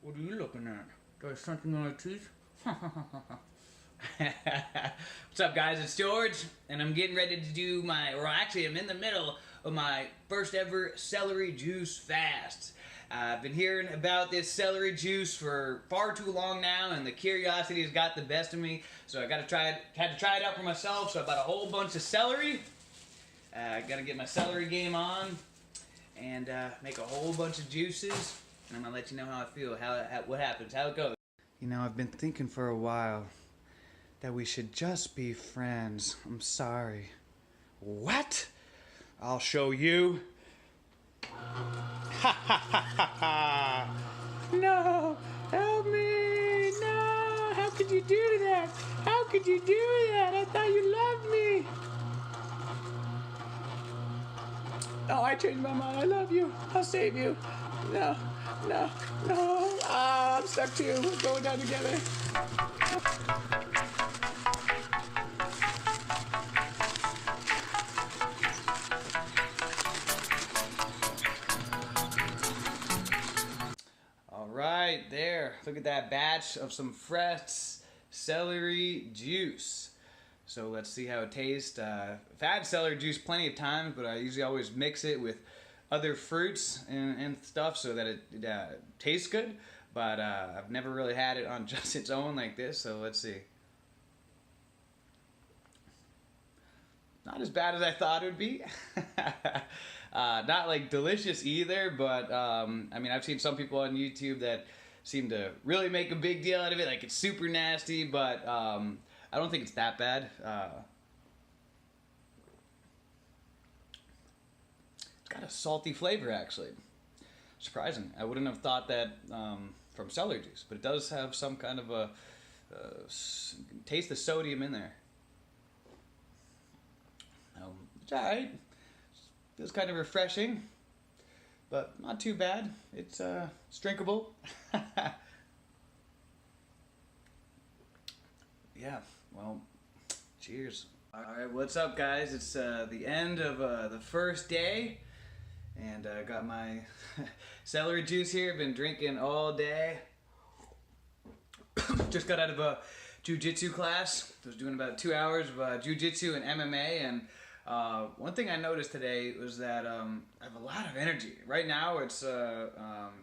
What are you looking at? There's something on your teeth? What's up, guys? It's George, and I'm getting ready to do I'm in the middle of my first ever celery juice fast. I've been hearing about this celery juice for far too long now, and the curiosity has got the best of me, so I had to try it out for myself, so I bought a whole bunch of celery. I gotta get my celery game on, and make a whole bunch of juices. And I'm gonna let you know how I feel, what happens, how it goes. You know, I've been thinking for a while that we should just be friends. I'm sorry. What? I'll show you. Ha ha ha ha ha! No! Help me! No! How could you do that? How could you do that? I thought you loved me! Oh, I changed my mind. I love you. I'll save you. No, no, no. Ah, I'm stuck too. We're going down together. All right, there. Look at that batch of some fresh celery juice. So let's see how it tastes. I've had celery juice plenty of times, but I usually always mix it with other fruits and stuff so that it tastes good. But I've never really had it on just its own like this, so let's see. Not as bad as I thought it would be. Not like delicious either, but I mean, I've seen some people on YouTube that seem to really make a big deal out of it, like it's super nasty, but I don't think it's that bad. It's got a salty flavor, actually. Surprising. I wouldn't have thought that from celery juice, but it does have some kind of a taste the sodium in there. It's alright. Feels kind of refreshing, but not too bad. It's drinkable. Yeah, well, cheers. Alright, what's up, guys? It's the end of the first day, and I got my celery juice here. Been drinking all day. Just got out of a jiu-jitsu class. I was doing about 2 hours of jiu-jitsu and MMA, and one thing I noticed today was that I have a lot of energy. Right now it's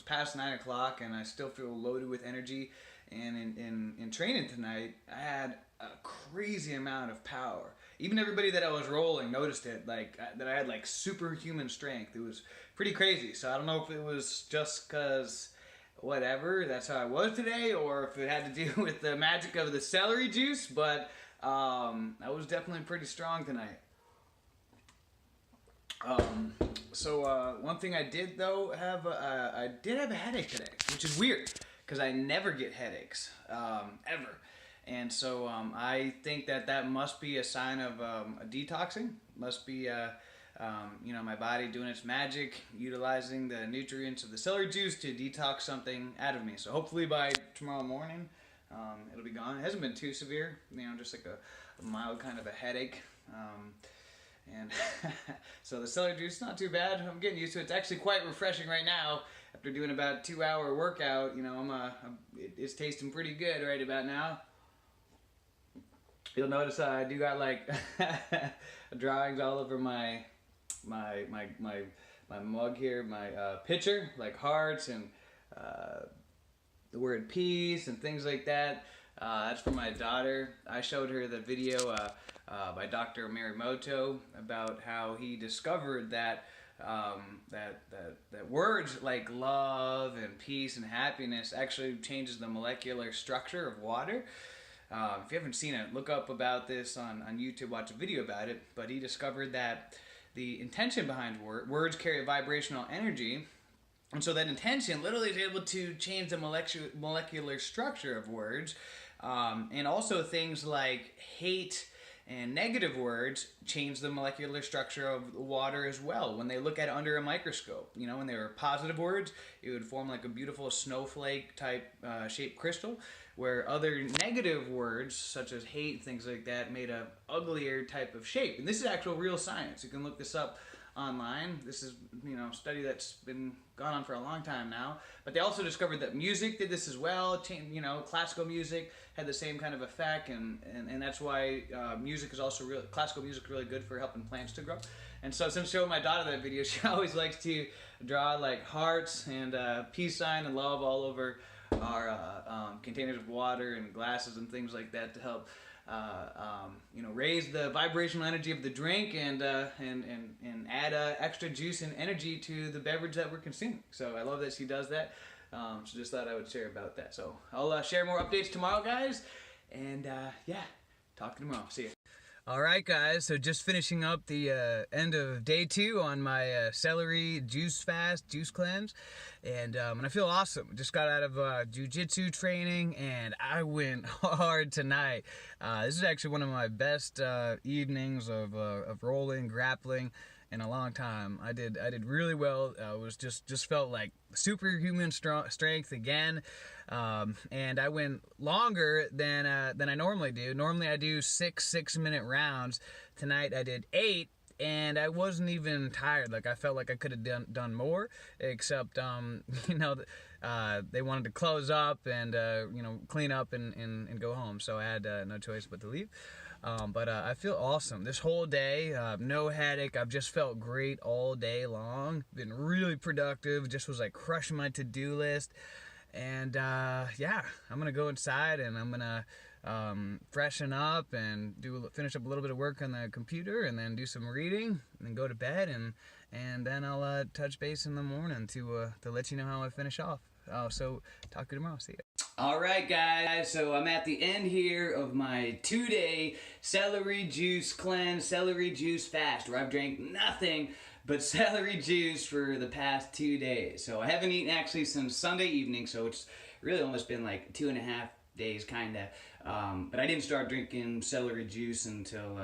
past 9 o'clock and I still feel loaded with energy. And in training tonight, I had a crazy amount of power. Even everybody that I was rolling noticed it, like that I had like superhuman strength. It was pretty crazy. So I don't know if it was just because whatever, that's how I was today, or if it had to do with the magic of the celery juice, but I was definitely pretty strong tonight. One thing I did though have, I did have a headache today, which is weird because I never get headaches, ever. And so I think that must be a sign of a detoxing. Must be, you know, my body doing its magic, utilizing the nutrients of the celery juice to detox something out of me. So hopefully by tomorrow morning, it'll be gone. It hasn't been too severe, you know, just like a mild kind of a headache. And so the celery juice is not too bad. I'm getting used to it. It's actually quite refreshing right now. After doing about a 2-hour workout, you know, it's tasting pretty good right about now. You'll notice I do got like drawings all over my mug here, my pitcher, like hearts and the word peace and things like that. That's for my daughter. I showed her the video by Dr. Marimoto about how he discovered that that words like love and peace and happiness actually changes the molecular structure of water. If you haven't seen it, look up about this on YouTube, watch a video about it. But he discovered that the intention behind words carry a vibrational energy. And so that intention literally is able to change the molecular structure of words. And also things like hate and negative words change the molecular structure of water as well. When they look at it under a microscope, you know, when they were positive words, it would form like a beautiful snowflake type shaped crystal, where other negative words, such as hate, things like that, made a uglier type of shape. And this is actual real science. You can look this up online. This is, a study that's been gone on for a long time now. But they also discovered that music did this as well. Classical music had the same kind of effect, and that's why music is also classical music is really good for helping plants to grow. And so since showing my daughter that video, she always likes to draw like hearts and peace sign and love all over our containers of water and glasses and things like that to help raise the vibrational energy of the drink and add extra juice and energy to the beverage that we're consuming. So I love that she does that. So just thought I would share about that. So I'll share more updates tomorrow, guys. And talk to you tomorrow. See you. All right, guys, so just finishing up the end of day 2 on my celery juice cleanse, and I feel awesome. Just got out of jiu-jitsu training, and I went hard tonight. This is actually one of my best evenings of rolling, grappling in a long time. I did really well. Was just felt like superhuman strength again. And I went longer than I normally do. Normally I do 6-minute rounds. Tonight I did 8, and I wasn't even tired. Like I felt like I could have done more, except they wanted to close up and clean up and go home. So I had no choice but to leave. But I feel awesome this whole day. No headache. I've just felt great all day long. Been really productive. Just was like crushing my to-do list. And I'm gonna go inside and I'm gonna freshen up and finish up a little bit of work on the computer, and then do some reading, and then go to bed, and then I'll touch base in the morning to let you know how I finish off. So talk to you tomorrow. See ya. All right, guys, so I'm at the end here of my 2-day celery juice cleanse, celery juice fast, where I've drank nothing but celery juice for the past 2 days. So I haven't eaten actually since Sunday evening, so it's really almost been like 2.5 days, kind of. But I didn't start drinking celery juice until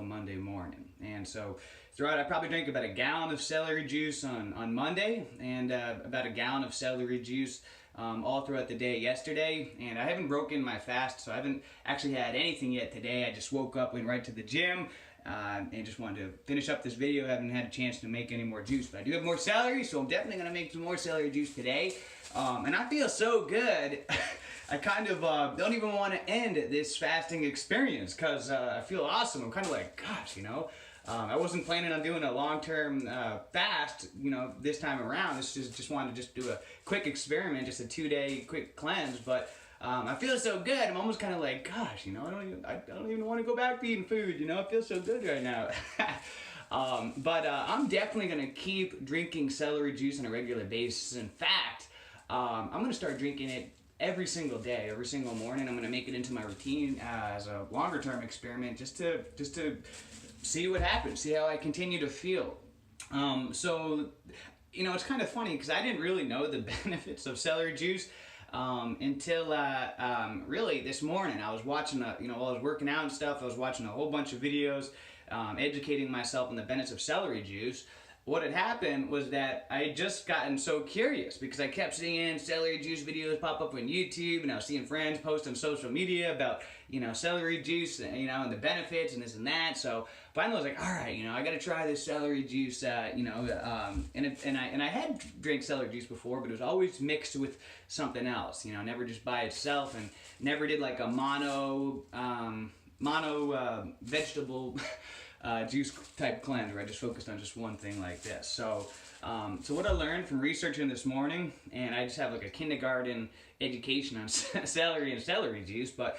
Monday morning. And so throughout, I probably drank about a gallon of celery juice on Monday, and about a gallon of celery juice all throughout the day yesterday. And I haven't broken my fast, so I haven't actually had anything yet today. I just woke up, went right to the gym, and just wanted to finish up this video. I haven't had a chance to make any more juice, but I do have more celery, so I'm definitely going to make some more celery juice today. And I feel so good. I kind of don't even want to end this fasting experience, because I feel awesome. I'm kind of like, gosh, I wasn't planning on doing a long-term fast, this time around. This just wanted to do a quick experiment, just a 2-day quick cleanse. But I feel so good. I'm almost kind of like, gosh, I don't even want to go back to eating food. I feel so good right now. But I'm definitely gonna keep drinking celery juice on a regular basis. In fact, I'm gonna start drinking it every single day, every single morning. I'm gonna make it into my routine as a longer-term experiment, just to see what happens, see how I continue to feel. So, it's kind of funny because I didn't really know the benefits of celery juice until really this morning. I was watching, while I was working out and stuff, I was watching a whole bunch of videos, educating myself on the benefits of celery juice. What had happened was that I had just gotten so curious because I kept seeing celery juice videos pop up on YouTube, and I was seeing friends post on social media about, celery juice, and the benefits and this and that. So finally I was like, all right, I got to try this celery juice, and I had drank celery juice before, but it was always mixed with something else, never just by itself, and never did like a mono vegetable juice type cleanse where I just focused on just one thing like this. So what I learned from researching this morning, and I just have like a kindergarten education on celery and celery juice, but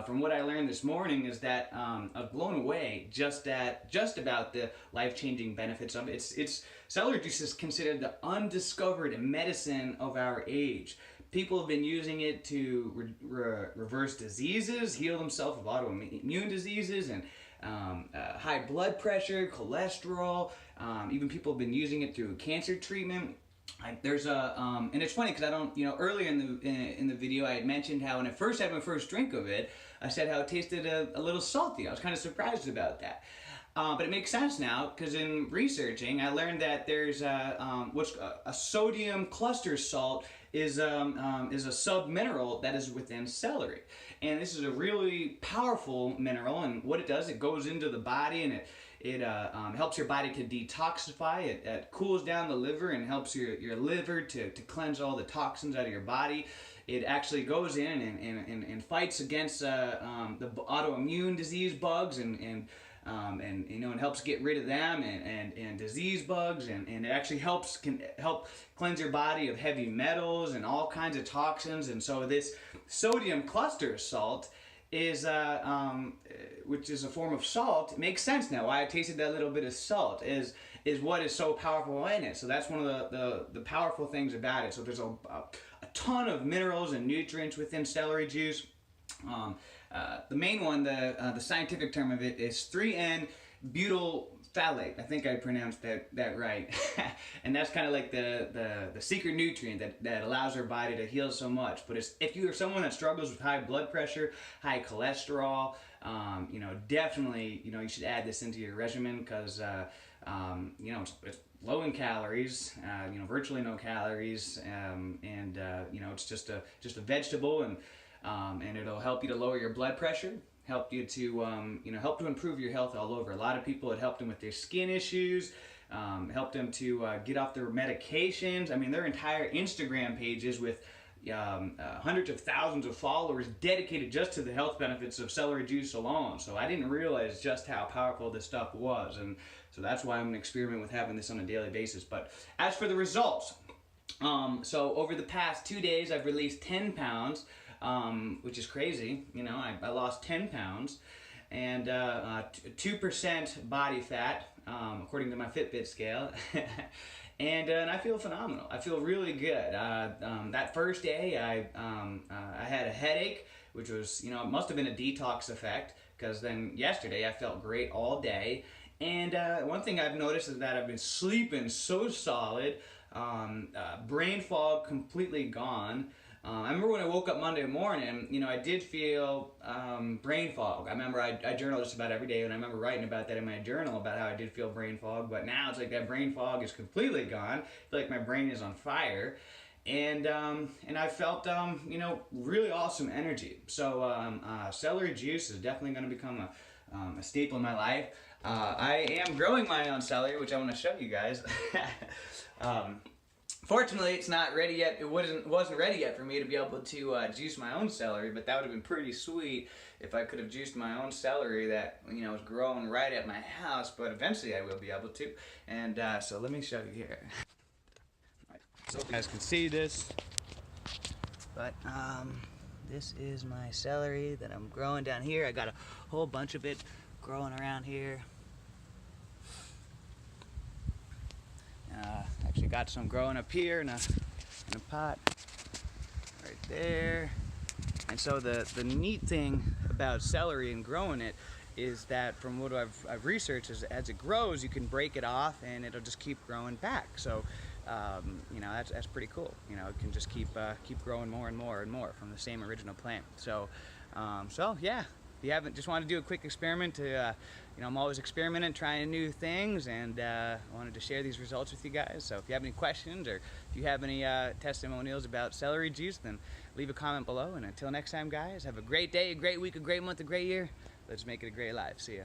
from what I learned this morning is that I've blown away just about the life-changing benefits of it. Celery juice is considered the undiscovered medicine of our age. People have been using it to reverse diseases, heal themselves of autoimmune diseases, and high blood pressure, cholesterol. Even people have been using it through cancer treatment. There's and it's funny because I don't, earlier in the video I had mentioned how when I first had my first drink of it, I said how it tasted a little salty. I was kind of surprised about that. But it makes sense now because in researching, I learned that there's what's a sodium cluster salt is a sub-mineral that is within celery. And this is a really powerful mineral, and what it does, it goes into the body and It helps your body to detoxify. It cools down the liver and helps your liver to cleanse all the toxins out of your body. It actually goes in and fights against the autoimmune disease bugs and it helps get rid of them and disease bugs, and it actually can help cleanse your body of heavy metals and all kinds of toxins. And so this sodium cluster salt is which is a form of salt. It makes sense now why I tasted that little bit of salt is what is so powerful in it. So that's one of the powerful things about it. So there's a ton of minerals and nutrients within celery juice. The main one, the scientific term of it is 3N-butyl phthalate. I think I pronounced that right. And that's kind of like the secret nutrient that allows our body to heal so much. But if you are someone that struggles with high blood pressure, high cholesterol, definitely, you should add this into your regimen, because it's low in calories, virtually no calories, it's just a vegetable, and it'll help you to lower your blood pressure, help you to help to improve your health all over. A lot of people, it helped them with their skin issues, helped them to get off their medications. I mean, their entire Instagram pages with hundreds of thousands of followers dedicated just to the health benefits of celery juice alone. So I didn't realize just how powerful this stuff was, and so that's why I'm going to experiment with having this on a daily basis. But as for the results, so over the past 2 days I've released 10 pounds, which is crazy. I lost 10 pounds, and 2% body fat, according to my Fitbit scale. And I feel phenomenal. I feel really good. That first day, I had a headache, which was, it must have been a detox effect, because then yesterday I felt great all day. And one thing I've noticed is that I've been sleeping so solid, brain fog completely gone. I remember when I woke up Monday morning, I did feel brain fog. I remember I journal just about every day, and I remember writing about that in my journal about how I did feel brain fog. But now it's like that brain fog is completely gone. I feel like my brain is on fire, and I felt really awesome energy. So celery juice is definitely going to become a staple in my life. I am growing my own celery, which I want to show you guys. Fortunately, it's not ready yet. It wasn't ready yet for me to be able to juice my own celery, but that would have been pretty sweet if I could have juiced my own celery that was growing right at my house. But eventually, I will be able to. And so let me show you here. Right. So you guys can see this, but this is my celery that I'm growing down here. I got a whole bunch of it growing around here. Actually got some growing up here in a pot right there. And so the neat thing about celery and growing it is that, from what I've researched, is as it grows, you can break it off and it'll just keep growing back. So that's pretty cool. It can just keep growing more and more and more from the same original plant. So yeah. If you haven't, just want to do a quick experiment to, I'm always experimenting, trying new things, and I wanted to share these results with you guys. So if you have any questions, or if you have any testimonials about celery juice, then leave a comment below. And until next time, guys, have a great day, a great week, a great month, a great year. Let's make it a great life. See ya.